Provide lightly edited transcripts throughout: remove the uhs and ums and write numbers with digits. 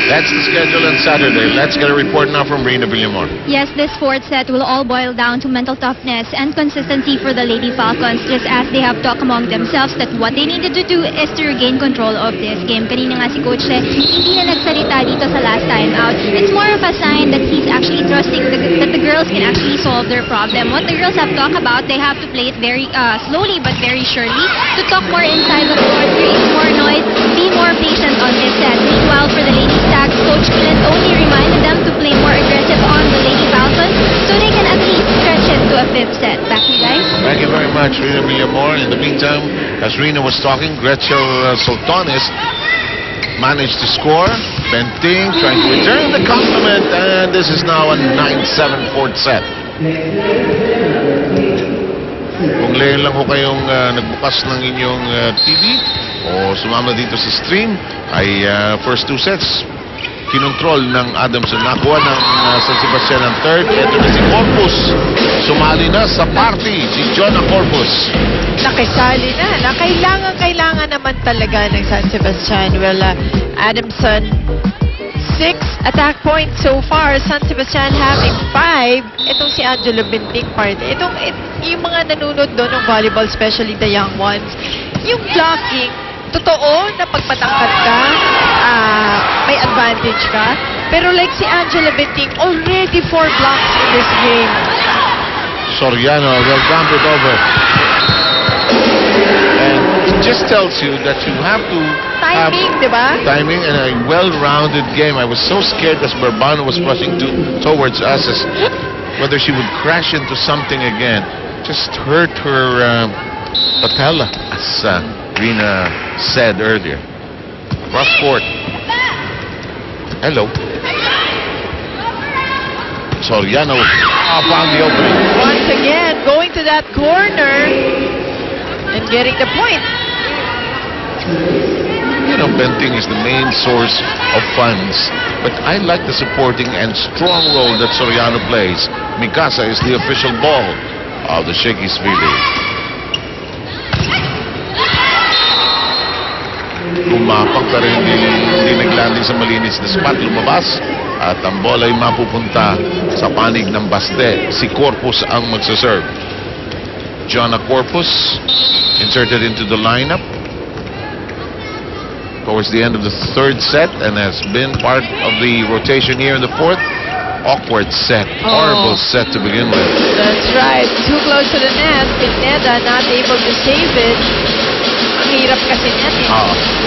That's the schedule on Saturday. Let's get a report now from Rina Villamor. Yes, this fourth set will all boil down to mental toughness and consistency for the Lady Falcons, just as they have talked among themselves that what they needed to do is to regain control of this game. Kanina nga si Coach hindi na nagsalita dito sa last time out. It's more of a sign that he's actually trusting that the girls can actually solve their problem. What the girls have talked about, they have to play it very slowly but very surely, to talk more inside the court, create more noise, be more patient on this set. Meanwhile, for the Lady Stacks, Coach Clint only reminded them to play more aggressive on the Lady Falcons so they can at least stretch it to a fifth set. Back to you guys. Thank you very much, Rina Villamor. In the meantime, as Rina was talking, Gretchen Sultanes managed to score. Benting trying to return the compliment, and this is now a 9-7 fourth set. Kung ngayon lang ho kayong nagbukas ng inyong TV o sumama dito sa stream, ay first two sets kinontrol ng Adamson. Nakuha ng San Sebastian ang third. Ito na si Corpus. Sumali na sa party si Jonah Corpus. Nakisali na. Kailangan naman talaga ng San Sebastian. Well, Adamson, 6 attack points so far. San Sebastian having 5. Itong si Angelo Binting part. Yung mga nanonood doon ng volleyball, especially the young ones, yung blocking, totoo na pagpatangkat ka, may advantage ka. Pero like si Angela Benting, already 4 blocks in this game. Soriano will dump it over. And it just tells you that you have to Timing, di ba? Timing and a well-rounded game. I was so scared as Bourbano was rushing towards us, as whether she would crash into something again. Just hurt her patella, as Rina said earlier. Cross court. Hello. Soriano found the opening. Once again, going to that corner and getting the point. You know, Benting is the main source of funds, but I like the supporting and strong role that Soriano plays. Mikasa is the official ball of the Shakey's Village. Umapang pero hindi naglanding sa malinis na spot, lumabas at ang bola ay mapupunta sa panig ng baste. Si Corpus ang magsaserve. Jonah Corpus inserted into the lineup towards the end of the third set and has been part of the rotation here in the fourth. Awkward set, horrible set to begin with. That's right, too close to the net. Pineda not able to save it. Ang hirap kasi net eh.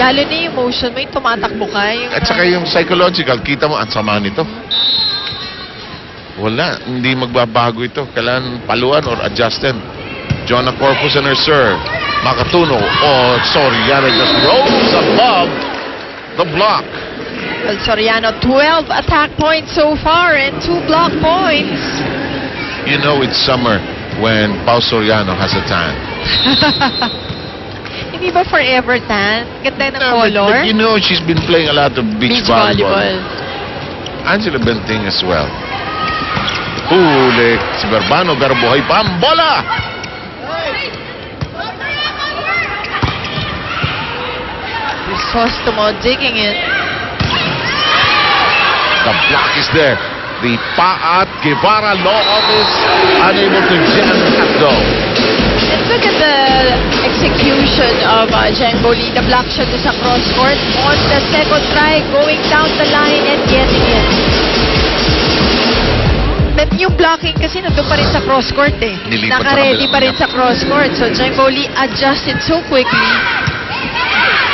Lalo na yung motion mo, yung tumatakbo ka. At saka yung psychological, kita mo, ang sama nito. Wala, hindi magbabago ito. Kailangan paluan or adjustin. Jonah Corpus and her serve. Makatuno. Oh, Soriano just rose above the block. Well, Soriano, 12 attack points so far and 2 block points. You know it's summer when Pao Soriano has a tan. Hindi ba forever tan? Ganda ng color. But you know she's been playing a lot of beach volleyball. Angela Benting as well. Huli si Bourbano, pero buhay pa ang bola! Crisostomo digging it. The block is there. The Paat Guevara Law Office unable to jam that though. Let's look at the execution of Jeng Boli. The block shot is a cross court on the second try, going down the line and getting it. But yung blocking kasi nandun pa rin sa cross court eh. Naka-ready pa rin sa cross court. So Jeng Boli adjusted so quickly.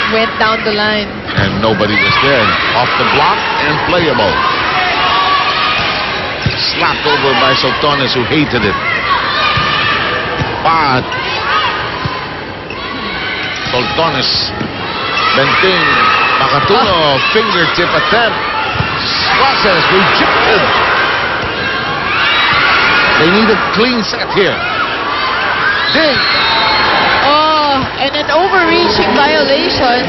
Went down the line. And nobody was there. Off the block and playable. Slapped over by Sultanes, who hated it. But Sultanes, Benting, Makatuno, fingertip attempt. Suarez rejected. They need a clean set here. Ding. And an overreaching violation.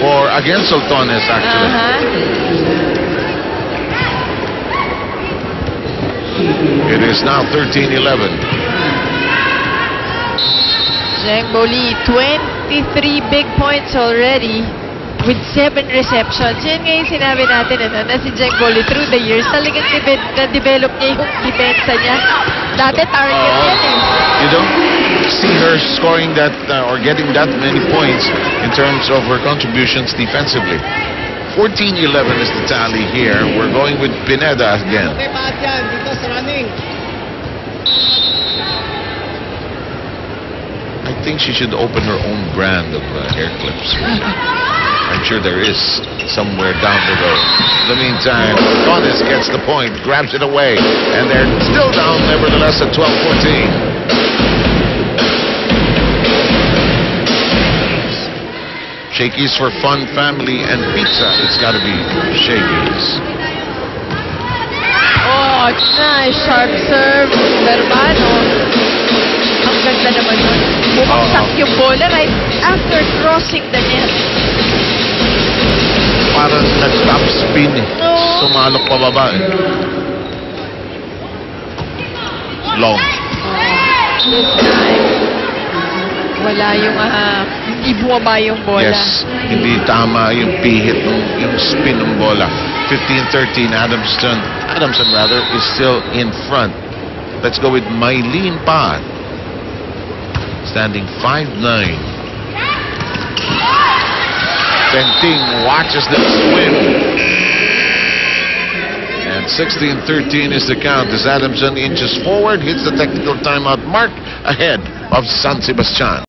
Or against Sultanes, actually. It is now 13-11. Jeng Boli, 23 big points already. with 7 receptions. Yan nga yung sinabi natin, na si Jeng Goli through the years, talagang na-develop niya yung depensa niya. Dati target yan eh. You don't see her scoring that or getting that many points in terms of her contributions defensively. 14-11 is the tally here. We're going with Pineda again. I think she should open her own brand of hair clips. I'm sure there is somewhere down the road. In the meantime, Donis gets the point, grabs it away, and they're still down nevertheless at 12-14. Shakey's for fun, family, and pizza. It's got to be Shakey's. Oh, nice sharp serve. Verbano. Ang ganda naman nun. Bumagsak yung bola right after crossing the net. Parang nag-top spin eh. No. Sumalok pababa eh. Long. This time, wala yung, hindi bumaba yung bola. Yes, hindi tama yung pihit, yung spin ng bola. 15-13, Adamson is still in front. Let's go with Mylene Pad. Standing 5'9". Tenting watches them swim. And 16-13 is the count as Adamson inches forward, hits the technical timeout mark ahead of San Sebastian.